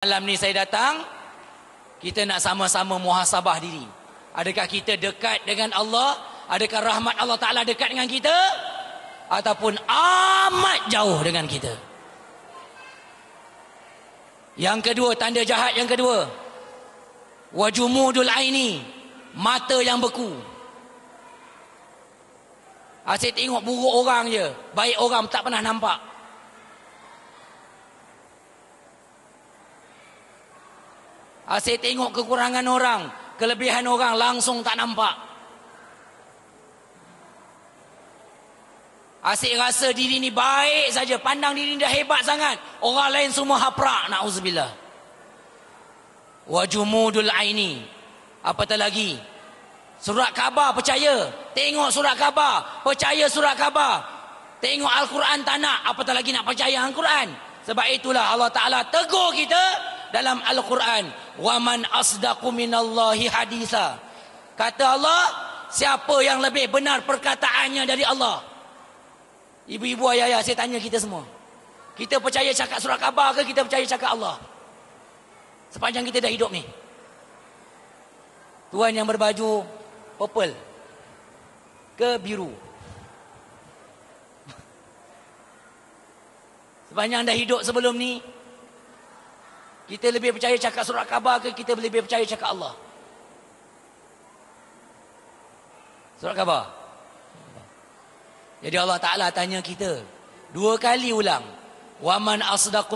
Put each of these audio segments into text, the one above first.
Malam ni saya datang, kita nak sama-sama muhasabah diri. Adakah kita dekat dengan Allah? Adakah rahmat Allah Ta'ala dekat dengan kita? Ataupun amat jauh dengan kita? Yang kedua, tanda jahat yang kedua, wajumudul aini, mata yang beku. Asyik tengok buruk orang je, baik orang tak pernah nampak. Asyik tengok kekurangan orang, kelebihan orang langsung tak nampak. Asyik rasa diri ni baik saja, pandang diri ni dah hebat sangat, orang lain semua haprak, na'udzubillah. Wajumudul aini. Apatah lagi, surat khabar percaya, tengok surat khabar, percaya surat khabar. Tengok Al-Quran tak nak, apatah lagi nak percaya Al-Quran. Sebab itulah Allah Ta'ala tegur kita dalam Al-Quran, waman asdaqu minallahi haditha. Kata Allah, siapa yang lebih benar perkataannya dari Allah? Ibu-ibu, ayah-ayah, saya tanya kita semua, kita percaya cakap surat khabar ke kita percaya cakap Allah? Sepanjang kita dah hidup ni. Tuan yang berbaju purple ke biru, sepanjang dah hidup sebelum ni, kita lebih percaya cakap surat khabar ke kita lebih percaya cakap Allah? Surat khabar. Jadi Allah Ta'ala tanya kita dua kali ulang, waman asdaqu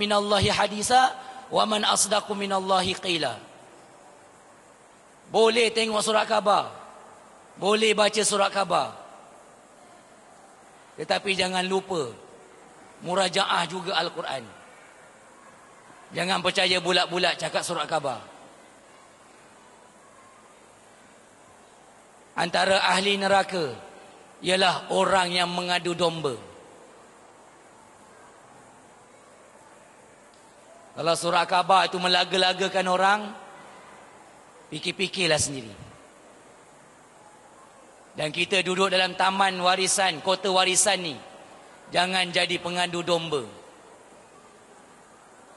minallahi haditha, waman asdaqu minallahi qila. Boleh tengok surat khabar, boleh baca surat khabar, tetapi jangan lupa murajaah juga Al-Quran. Jangan percaya bulat-bulat cakap surat khabar. Antara ahli neraka ialah orang yang mengadu domba. Kalau surat khabar itu melaga-lagakan orang, fikir-fikirlah sendiri. Dan kita duduk dalam taman warisan, kota warisan ni, jangan jadi pengadu domba.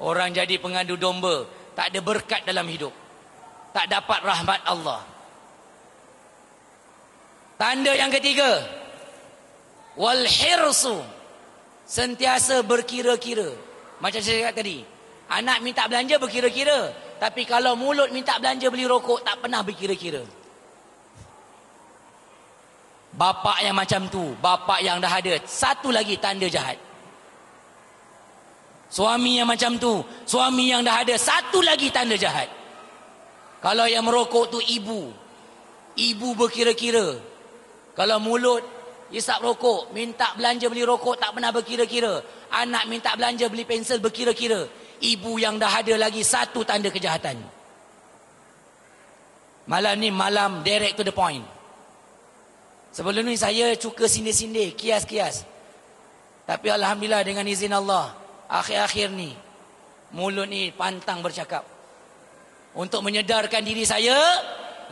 Orang jadi pengadu domba, tak ada berkat dalam hidup, tak dapat rahmat Allah. Tanda yang ketiga, wal hirsu, sentiasa berkira-kira. Macam saya cakap tadi, anak minta belanja berkira-kira, tapi kalau mulut minta belanja beli rokok tak pernah berkira-kira. Bapak yang macam tu, bapak yang dah ada, satu lagi tanda jahat. Suami yang macam tu, suami yang dah ada, satu lagi tanda jahat. Kalau yang merokok tu ibu, ibu berkira-kira. Kalau mulut isap rokok, minta belanja beli rokok tak pernah berkira-kira. Anak minta belanja beli pensel berkira-kira. Ibu yang dah ada lagi, satu tanda kejahatan. Malam ni malam direct to the point. Sebelum ni saya cuka sindir-sindir, kias-kias. Tapi alhamdulillah dengan izin Allah, akhir-akhir ni mulut ni pantang bercakap. Untuk menyedarkan diri saya,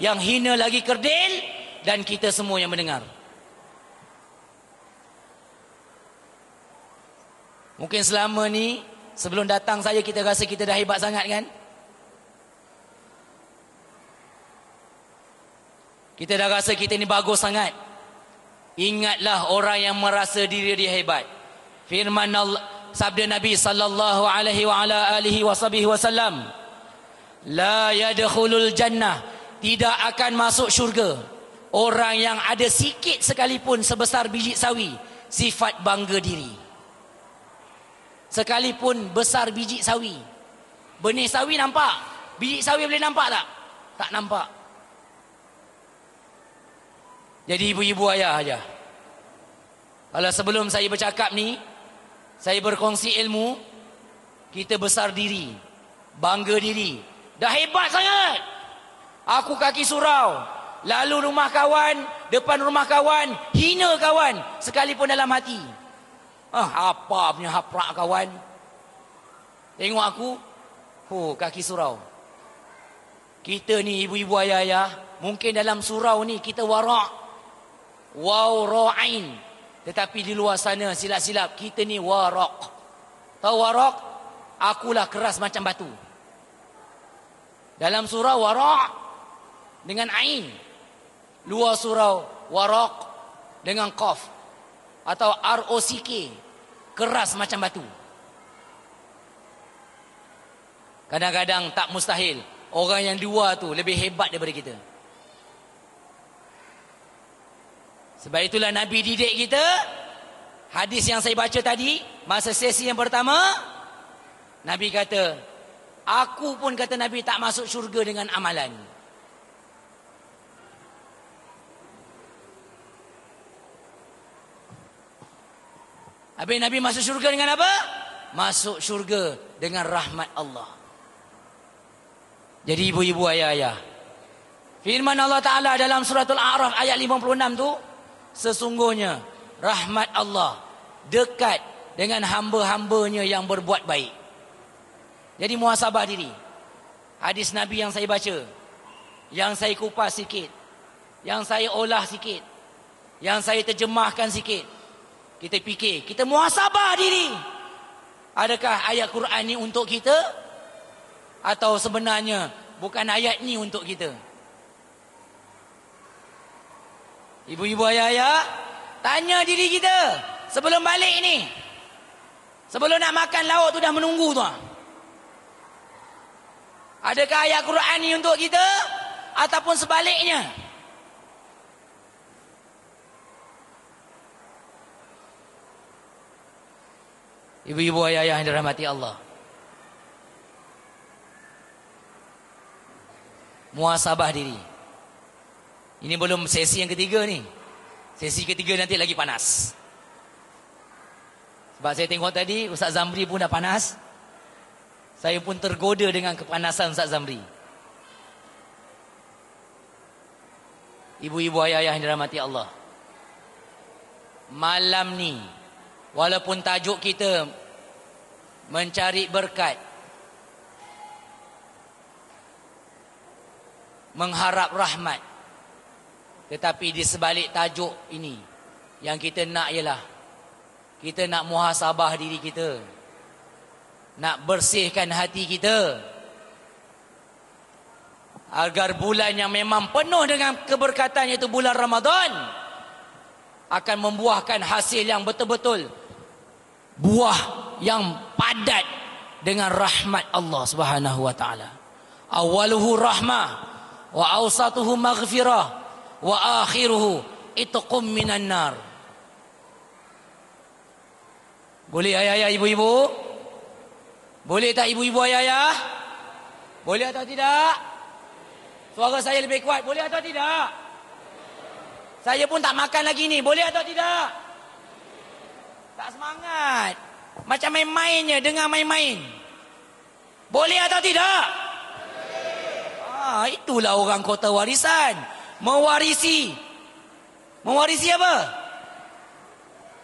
yang hina lagi kerdil, dan kita semua yang mendengar. Mungkin selama ni, sebelum datang saya, kita rasa kita dah hebat sangat kan? Kita dah rasa kita ni bagus sangat. Ingatlah orang yang merasa diri dia hebat. Firman Allah, sabda Nabi sallallahu alaihi wa ala alihi wasallam, la yadkhulul jannah, tidak akan masuk syurga orang yang ada sikit sekalipun sebesar biji sawi sifat bangga diri. Sekalipun besar biji sawi, benih sawi nampak, biji sawi boleh nampak tak? Tak nampak. Jadi ibu-ibu, ayah, kalau sebelum saya bercakap ni, saya berkongsi ilmu, kita besar diri, bangga diri, dah hebat sangat, aku kaki surau, lalu rumah kawan, depan rumah kawan, hina kawan, sekalipun dalam hati, apa punya haprak kawan, tengok aku, kaki surau. Kita ni ibu-ibu, ayah, mungkin dalam surau ni kita warak, waw ra'ain, tetapi di luar sana silap-silap kita ni warak. Tahu warak? akulah keras macam batu. Dalam surah Waraq dengan ain, luar surah Waraq dengan qaf atau ROCK, keras macam batu. Kadang-kadang tak mustahil orang yang dua tu lebih hebat daripada kita. Sebab itulah Nabi didik kita. Hadis yang saya baca tadi, masa sesi yang pertama, Nabi kata, aku pun kata Nabi tak masuk syurga dengan amalan. Habis Nabi masuk syurga dengan apa? Masuk syurga dengan rahmat Allah. Jadi ibu-ibu, ayah-ayah, firman Allah Ta'ala dalam suratul A'raf ayat 56 tu, sesungguhnya rahmat Allah dekat dengan hamba-hambanya yang berbuat baik. Jadi muhasabah diri. Hadis Nabi yang saya baca, yang saya kupas sikit, yang saya olah sikit, yang saya terjemahkan sikit, kita fikir, kita muhasabah diri. Adakah ayat Quran ni untuk kita? Atau sebenarnya bukan ayat ni untuk kita? Ibu-ibu, ayah-ayah, tanya diri kita sebelum balik ni. Sebelum nak makan lauk tu dah menunggu tu. Adakah ayat Quran ni untuk kita? Ataupun sebaliknya? Ibu-ibu, ayah-ayah yang dirahmati Allah, muhasabah diri. Ini belum sesi yang ketiga ni. Sesi ketiga nanti lagi panas. Sebab saya tengok tadi Ustaz Zamri pun dah panas. Saya pun tergoda dengan kepanasan Ustaz Zamri. Ibu-ibu, ayah-ayah yang dirahmati Allah, malam ni, walaupun tajuk kita mencari berkat, mengharap rahmat, tetapi di sebalik tajuk ini, yang kita nak ialah kita nak muhasabah diri kita, nak bersihkan hati kita, agar bulan yang memang penuh dengan keberkatan, iaitu bulan Ramadan, akan membuahkan hasil yang betul-betul buah yang padat dengan rahmat Allah Subhanahu wa taala. Awaluhu rahmah wa awsatuhu maghfirah wa akhiruhu itqum minan nar. Boleh ayah-ayah, ibu-ibu? Boleh tak ibu-ibu, ayah-ayah? Boleh atau tidak? Suara saya lebih kuat, boleh atau tidak? Saya pun tak makan lagi ni, boleh atau tidak? Tak semangat. Macam main-mainnya, dengar main-main. Boleh atau tidak? Itulah orang kota warisan. Mewarisi apa?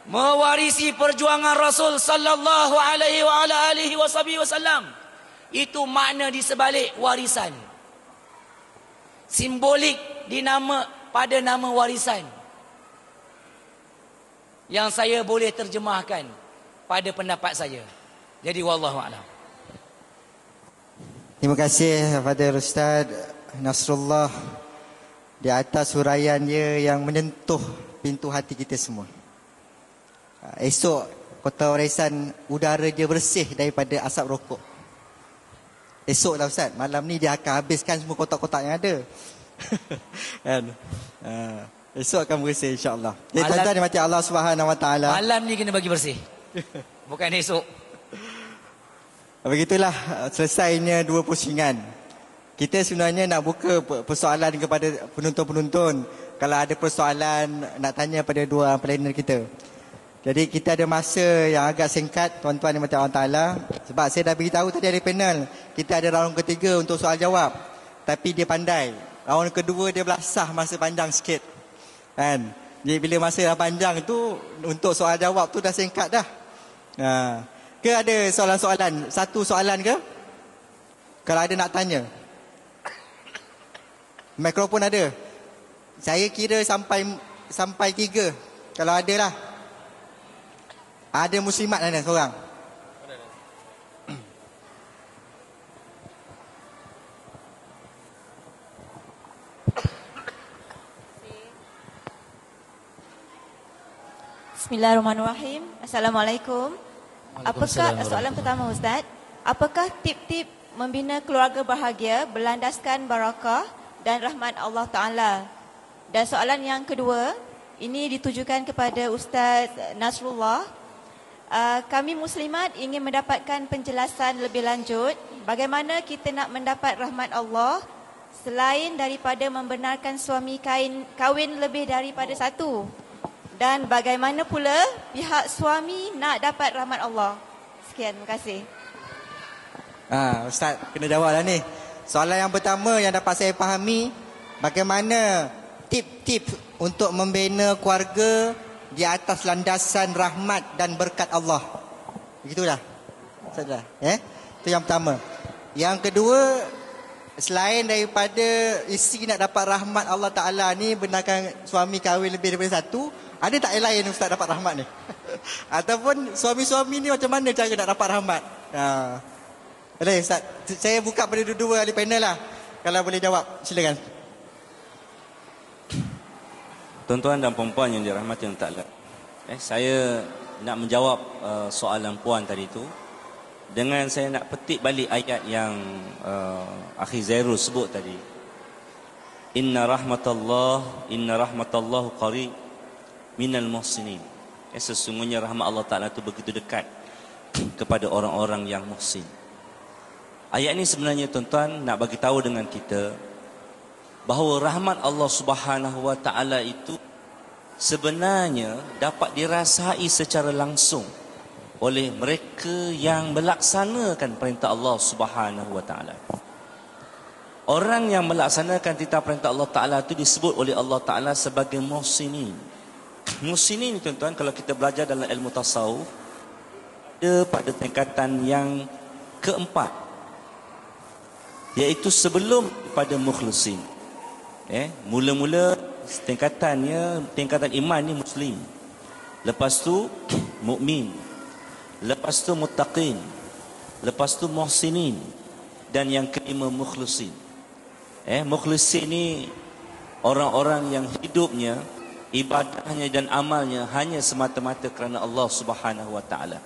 Mewarisi perjuangan Rasul sallallahu alaihi wasallam. Itu makna di sebalik warisan. Simbolik pada nama warisan, yang saya boleh terjemahkan pada pendapat saya. Jadi wallahu a'lam. Terima kasih kepada Ustaz Nasrullah di atas huraian dia yang menyentuh pintu hati kita semua. Esok kota warisan udara dia bersih daripada asap rokok. Esok lah Ustaz, malam ni dia akan habiskan semua kotak-kotak yang ada. Kan? Esok akan bersih insya-Allah. Jadi tuan-tuan dimati Allah Subhanahu Wa Taala. Malam ni kena bagi bersih. Bukan esok. Begitulah selesainya dua pusingan. Kita sebenarnya nak buka persoalan kepada penonton-penonton. Kalau ada persoalan nak tanya pada dua planner kita. Jadi kita ada masa yang agak singkat, tuan-tuan yang dimati Allah Taala. Sebab saya dah beritahu tadi ada panel, kita ada round ketiga untuk soal jawab. Tapi dia pandai. Round kedua dia belasah masa panjang sikit. Kan? Jadi bila masa dah panjang tu, untuk soal jawab tu dah singkat dah. Ke ada soalan-soalan? Satu soalan ke? Kalau ada nak tanya. Mikrofon ada. Saya kira sampai 3. Kalau ada lah. Ada muslimat ada seorang. Bismillahirrahmanirrahim. Assalamualaikum. Apakah soalan pertama Ustaz, apakah tip-tip membina keluarga bahagia berlandaskan barakah dan rahmat Allah Taala? Dan soalan yang kedua, ini ditujukan kepada Ustaz Nasrullah. Kami muslimat ingin mendapatkan penjelasan lebih lanjut bagaimana kita nak mendapat rahmat Allah selain daripada membenarkan suami kahwin lebih daripada satu. Dan bagaimana pula pihak suami nak dapat rahmat Allah. Sekian, terima kasih. Ustaz, kena jawab lah ni. Soalan yang pertama yang dapat saya fahami, bagaimana tip-tip untuk membina keluarga di atas landasan rahmat dan berkat Allah. Begitulah. Saja. Itu yang pertama. Yang kedua, selain daripada isteri nak dapat rahmat Allah Ta'ala ni, benarkan suami kahwin lebih daripada satu, ada tak yang lain Ustaz dapat rahmat ni? Ataupun suami-suami ni macam mana cara nak dapat rahmat? Boleh Ustaz, saya buka pada dua-dua ahli panel lah. Kalau boleh jawab, silakan. Tuan-tuan dan puan-puan yang dirahmati Allah Ta'ala, saya nak menjawab soalan puan tadi tu dengan saya nak petik balik ayat yang Akhi Zairul sebut tadi. Inna rahmatallahu qarib minal muhsinin. Sesungguhnya rahmat Allah Ta'ala itu begitu dekat kepada orang-orang yang muhsin. Ayat ini sebenarnya tuan-tuan nak bagi tahu dengan kita bahawa rahmat Allah Subhanahu Wa Ta'ala itu sebenarnya dapat dirasai secara langsung oleh mereka yang melaksanakan perintah Allah Subhanahu Wa Ta'ala. Orang yang melaksanakan titah perintah Allah Ta'ala itu disebut oleh Allah Ta'ala sebagai muhsinin. Muhsinin tuan-tuan, kalau kita belajar dalam ilmu tasawuf, ada pada tingkatan yang keempat, iaitu sebelum pada mukhlisin. Mula-mula tingkatan iman ni muslim, lepas tu mukmin, lepas tu muttaqin, lepas tu muhsinin, dan yang kelima mukhlisin. Mukhlisin ni orang-orang yang hidupnya, ibadahnya dan amalnya hanya semata-mata kerana Allah Subhanahu Wa Ta'ala.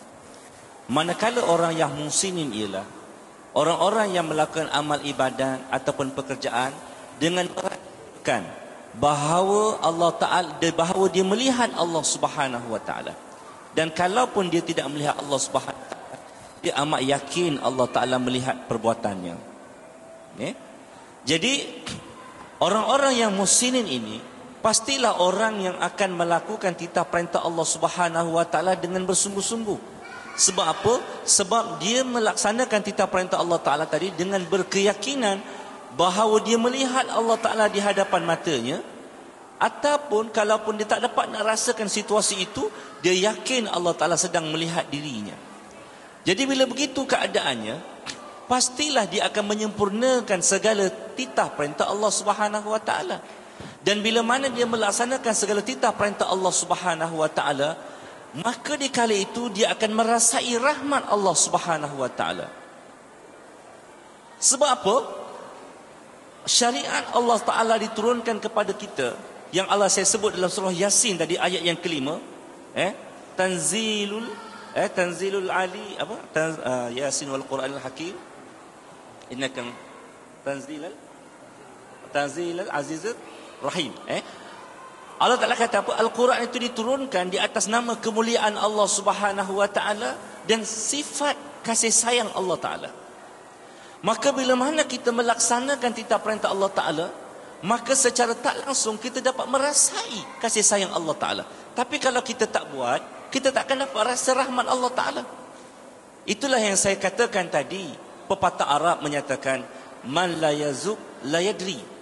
Manakala orang yang muhsinin ialah orang-orang yang melakukan amal ibadat ataupun pekerjaan dengan merasakan bahawa Allah Ta'ala, bahawa dia melihat Allah Subhanahu Wa Ta'ala. Dan kalaupun dia tidak melihat Allah Subhanahu Wa Ta'ala, dia amat yakin Allah Ta'ala melihat perbuatannya. Jadi orang-orang yang muhsinin ini pastilah orang yang akan melakukan titah perintah Allah Subhanahu Wa Ta'ala dengan bersungguh-sungguh. Sebab apa? Sebab dia melaksanakan titah perintah Allah Ta'ala tadi dengan berkeyakinan bahawa dia melihat Allah Ta'ala di hadapan matanya. Ataupun kalaupun dia tak dapat nak rasakan situasi itu, dia yakin Allah Ta'ala sedang melihat dirinya. Jadi bila begitu keadaannya, pastilah dia akan menyempurnakan segala titah perintah Allah Subhanahu Wa Ta'ala. Dan bila mana dia melaksanakan segala titah perintah Allah Subhanahu Wa Ta'ala, maka di kala itu dia akan merasai rahmat Allah Subhanahu Wa Ta'ala. Sebab apa? Syariat Allah Ta'ala diturunkan kepada kita, yang Allah saya sebut dalam surah Yasin tadi ayat yang kelima, Tanzilul Ali Yasin wal Quranil Hakim, innaka Tanzilal Azizur Rahim. Allah Ta'ala kata apa? Al-Quran itu diturunkan di atas nama kemuliaan Allah Subhanahu Wa Ta'ala dan sifat kasih sayang Allah Ta'ala. Maka bila mana kita melaksanakan titah perintah Allah Ta'ala, maka secara tak langsung kita dapat merasai kasih sayang Allah Ta'ala. Tapi kalau kita tak buat, kita tak akan dapat rasa rahmat Allah Ta'ala. Itulah yang saya katakan tadi. Pepatah Arab menyatakan, man la yazuk la yadri.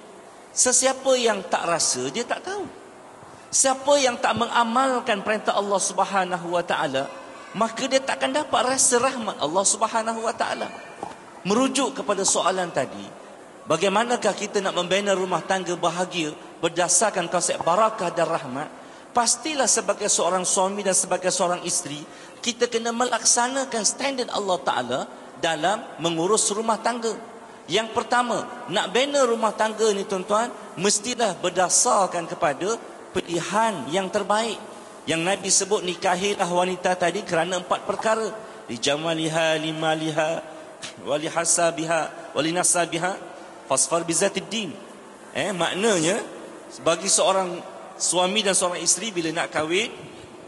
Sesiapa yang tak rasa, dia tak tahu. Siapa yang tak mengamalkan perintah Allah Subhanahu Wa Ta'ala, maka dia tak akan dapat rasa rahmat Allah Subhanahu Wa Ta'ala. Merujuk kepada soalan tadi, bagaimanakah kita nak membina rumah tangga bahagia berdasarkan konsep barakah dan rahmat? Pastilah sebagai seorang suami dan sebagai seorang isteri, kita kena melaksanakan standard Allah Ta'ala dalam mengurus rumah tangga. Yang pertama, nak bina rumah tangga ni tuan-tuan, mestilah berdasarkan kepada pilihan yang terbaik. Yang Nabi sebut nikahilah wanita tadi kerana 4 perkara. Li jamaliha, limaliha, wali hasabiha, wali nasabiha, fasfar bizatid din. Maknanya bagi seorang suami dan seorang isteri bila nak kahwin,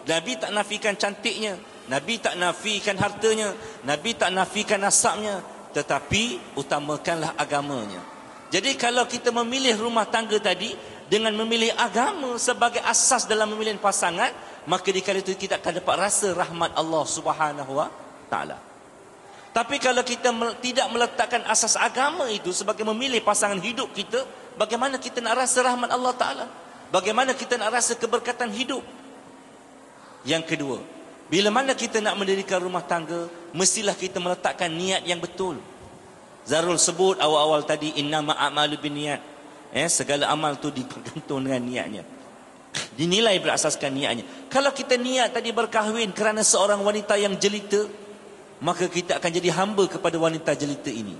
Nabi tak nafikan cantiknya, Nabi tak nafikan hartanya, Nabi tak nafikan nasabnya, tetapi utamakanlah agamanya. Jadi kalau kita memilih rumah tangga tadi dengan memilih agama sebagai asas dalam memilih pasangan, maka di kala itu kita akan dapat rasa rahmat Allah Subhanahu wa taala. Tapi kalau kita tidak meletakkan asas agama itu sebagai memilih pasangan hidup kita, bagaimana kita nak rasa rahmat Allah taala? Bagaimana kita nak rasa keberkatan hidup? Yang kedua, bila mana kita nak mendirikan rumah tangga, mestilah kita meletakkan niat yang betul. Zarul sebut awal-awal tadi, innama a'malu binniyat. Segala amal tu dibergantung dengan niatnya. Dinilai berasaskan niatnya. Kalau kita niat tadi berkahwin kerana seorang wanita yang jelita, maka kita akan jadi hamba kepada wanita jelita ini.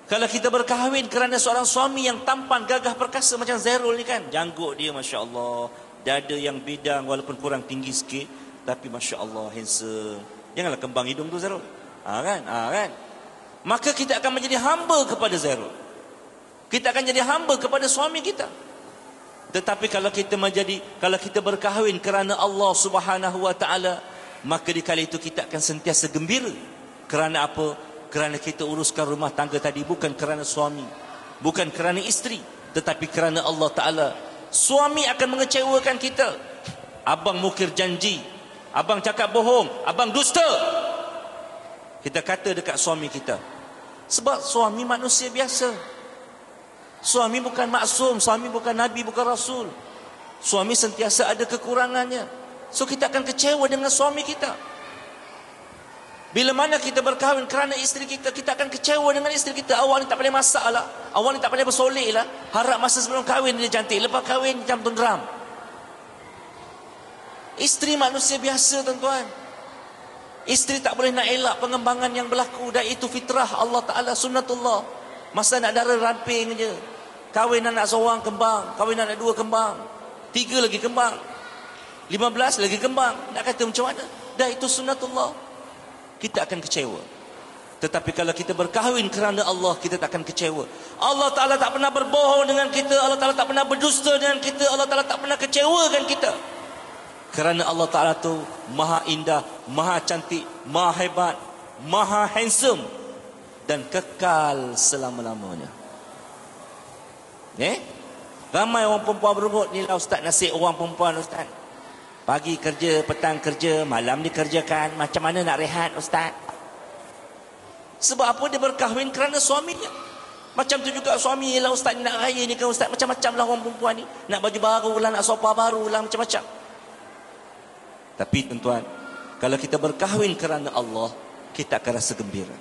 Kalau kita berkahwin kerana seorang suami yang tampan, gagah, perkasa macam Zairul ni kan, janggut dia Masya Allah, dada yang bidang walaupun kurang tinggi sikit, tapi Masya Allah handsome. Janganlah kembang hidung tu Zairul. Kan? Maka kita akan menjadi hamba kepada Zairul. Kita akan jadi hamba kepada suami kita. Tetapi kalau kita berkahwin kerana Allah Subhanahu wa taala, maka di kala itu kita akan sentiasa gembira. Kerana apa? Kerana kita uruskan rumah tangga tadi bukan kerana suami, bukan kerana isteri, tetapi kerana Allah taala. Suami akan mengecewakan kita. Abang mukir janji, abang cakap bohong, abang dusta, kita kata dekat suami kita. Sebab suami manusia biasa. Suami bukan maksum, suami bukan nabi, bukan rasul. Suami sentiasa ada kekurangannya. So kita akan kecewa dengan suami kita. Bila mana kita berkahwin kerana isteri kita, kita akan kecewa dengan isteri kita. Awak ni tak pandai masak lah, awak ni tak pandai bersolek lah. Harap masa sebelum kahwin dia cantik, lepas kahwin macam tundram. Isteri manusia biasa tuan-tuan. Isteri tak boleh nak elak pengembangan yang berlaku, dan itu fitrah Allah Ta'ala, sunnatullah. Masa nak dara ramping je, kahwin anak seorang kembang, kahwin anak 2 kembang, 3 lagi kembang, 15 lagi kembang. Nak kata macam mana? Dah itu sunnatullah. Kita akan kecewa. Tetapi kalau kita berkahwin kerana Allah, kita tak akan kecewa. Allah Ta'ala tak pernah berbohong dengan kita, Allah Ta'ala tak pernah berdusta dengan kita, Allah Ta'ala tak pernah kecewakan kita. Kerana Allah Ta'ala tu maha indah, maha cantik, maha hebat, maha handsome, dan kekal selama-lamanya. Ramai orang perempuan berebut, ni lah ustaz nasib orang perempuan ustaz. Pagi kerja, petang kerja, malam dikerjakan. Macam mana nak rehat ustaz? Sebab apa? Dia berkahwin kerana suaminya. Macam tu juga suami lah ustaz, nak raya ni kan ustaz, macam-macam lah orang perempuan ni. Nak baju baru lah, nak sofa baru lah, macam-macam. Tapi tuan-tuan, kalau kita berkahwin kerana Allah, kita akan rasa gembira.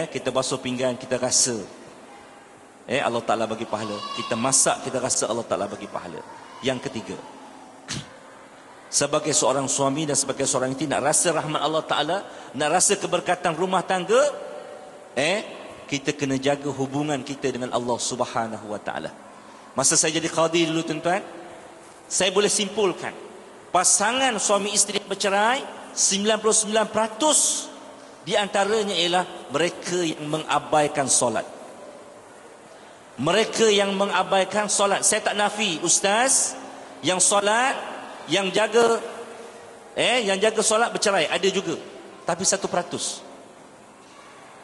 Kita basuh pinggan, kita rasa Allah Ta'ala bagi pahala. Kita masak, kita rasa Allah Ta'ala bagi pahala. Yang ketiga, sebagai seorang suami dan sebagai seorang isteri, nak rasa rahmat Allah Ta'ala, nak rasa keberkatan rumah tangga, kita kena jaga hubungan kita dengan Allah Subhanahu wa Ta'ala. Masa saya jadi qadi dulu tuan-tuan, saya boleh simpulkan, pasangan suami isteri yang bercerai, 99% di antaranya ialah mereka yang mengabaikan solat. Mereka yang mengabaikan solat. Saya tak nafi ustaz yang solat, yang jaga solat bercerai, ada juga. Tapi 1%.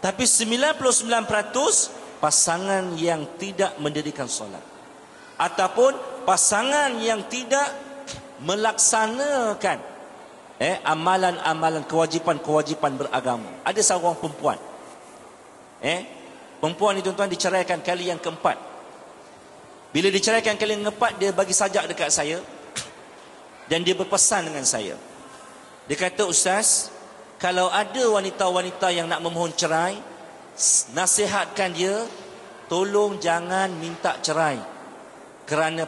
Tapi 99% pasangan yang tidak mendirikan solat, ataupun pasangan yang tidak melaksanakan amalan-amalan, kewajipan-kewajipan beragama. Ada seorang perempuan, perempuan ni tuan-tuan diceraikan kali yang keempat. Bila diceraikan kali yang keempat, dia bagi sajak dekat saya, dan dia berpesan dengan saya. Dia kata, ustaz, kalau ada wanita-wanita yang nak memohon cerai, nasihatkan dia, tolong jangan minta cerai, kerana